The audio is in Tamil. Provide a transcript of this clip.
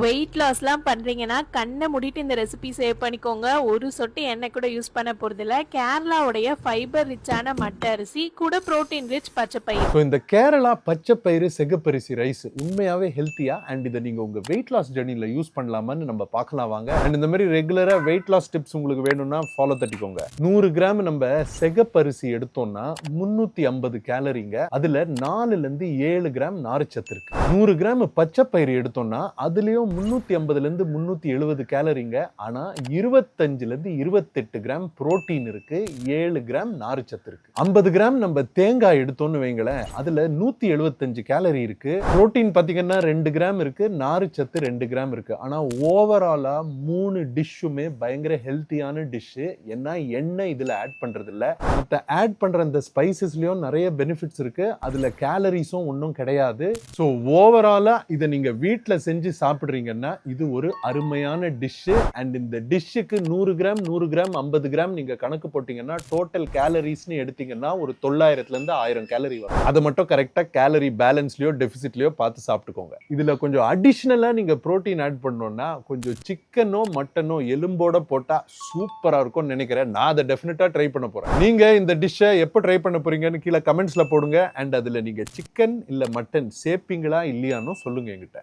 வெயிட் லாஸ்லாம் பண்றீங்கன்னா கண்ணை மூடிட்டு இந்த ரெசிபி சேவ் பண்ணிக்கோங்க. ஒரு சொட்டு எண்ணெய் கூட யூஸ் பண்ண போறதில்ல. கேரளாவுடைய ஃபைபர் ரிச்சான மட்டை அரிசி கூட புரோட்டீன் ரிச் பச்சைப்பயிறு. ஸோ இந்த கேரளா பச்சைப்பயிறு செகப்பரிசி ரைஸ் உண்மையாவே ஹெல்த்தியா அண்ட் இதை நீங்க உங்க வெயிட் லாஸ் ஜர்னியில் யூஸ் பண்ணலாமான்னு நம்ம பார்க்கலாம் வாங்க. அண்ட் இந்த மாதிரி ரெகுலரா வெயிட் லாஸ் டிப்ஸ் உங்களுக்கு வேணும்னா ஃபாலோ தட்டிக்கோங்க. 100 கிராம் நம்ம செகப்பரிசி எடுத்தோம்னா 350 கேலரிங்க. அதுல 4ல இருந்து 7 கிராம் நார்ச்சத்து இருக்கு. 100 கிராம் பச்சைப்பயிறு எடுத்தோம்னா அதுலயும் 350ல இருந்து 370 கேலரிங்க. ஆனா 25ல இருந்து 28 கிராம் புரோட்டீன் இருக்கு, 7 கிராம் நார்ச்சத்து இருக்கு. 50 கிராம் நம்ம தேங்காய் எடுத்தோம்னு வைங்களேன், அதுல 175 கேலரி இருக்கு. புரோட்டீன் பாத்தீங்கன்னா 2 கிராம் இருக்கு, நார்ச்சத்து 2 கிராம் இருக்கு. ஆனா ஓவராலா 3 டிஷ்ஷுமே பயங்கர ஹெல்த்தியான டிஷ். ஏன்னா எண்ணெய் இதுல ஆட் பண்றது இல்ல. மத்த ஆட் பண்ற அந்த ஸ்பைசஸ்லயும் நிறைய பெனிஃபிட்ஸ் இருக்கு. அதுல கேலரிஸும் ஒன்றும் கிடையாது. ஸோ ஓவராலா இதை நீங்க வீட்டில் செஞ்சு சாப்பிடுறீங்கன்னா இது ஒரு அருமையான டிஷ். அண்ட் இந்த டிஷ்ஷுக்கு 100 கிராம் 100 கிராம் 50 கிராம் நீங்க கணக்கு போட்டீங்கன்னா டோட்டல் கேலரிஸ்னு எடுத்தீங்கன்னா ஒரு 900ல இருந்து 1000 கேலரி வரும். அதை மட்டும் கரெக்டா கேலரி பேலன்ஸ்லயோ டெபிசிட்லயோ பார்த்து சாப்பிட்டுக்கோங்க. இதுல கொஞ்சம் அடிஷனலா நீங்க புரோட்டீன் ஆட் பண்ணணும்னா கொஞ்சம் சிக்கனோ மட்டனோ எலும்போட போட்டா சூப்பரா இருக்கும்னு நினைக்கிறேன். நான் அதை டெஃபினட்டா ட்ரை பண்ண போறேன். நீங்க இந்த டிஷ்ஷை எப்போ ட்ரை பண்ண போறீங்கன்னு கீழே கமெண்ட்ஸ்ல போடுங்க. அண்ட் அதுல நீங்க சிக்கன் இல்ல மட்டன் சேர்ப்பீங்களா இல்லையான்னு சொல்லுங்க என்கிட்ட.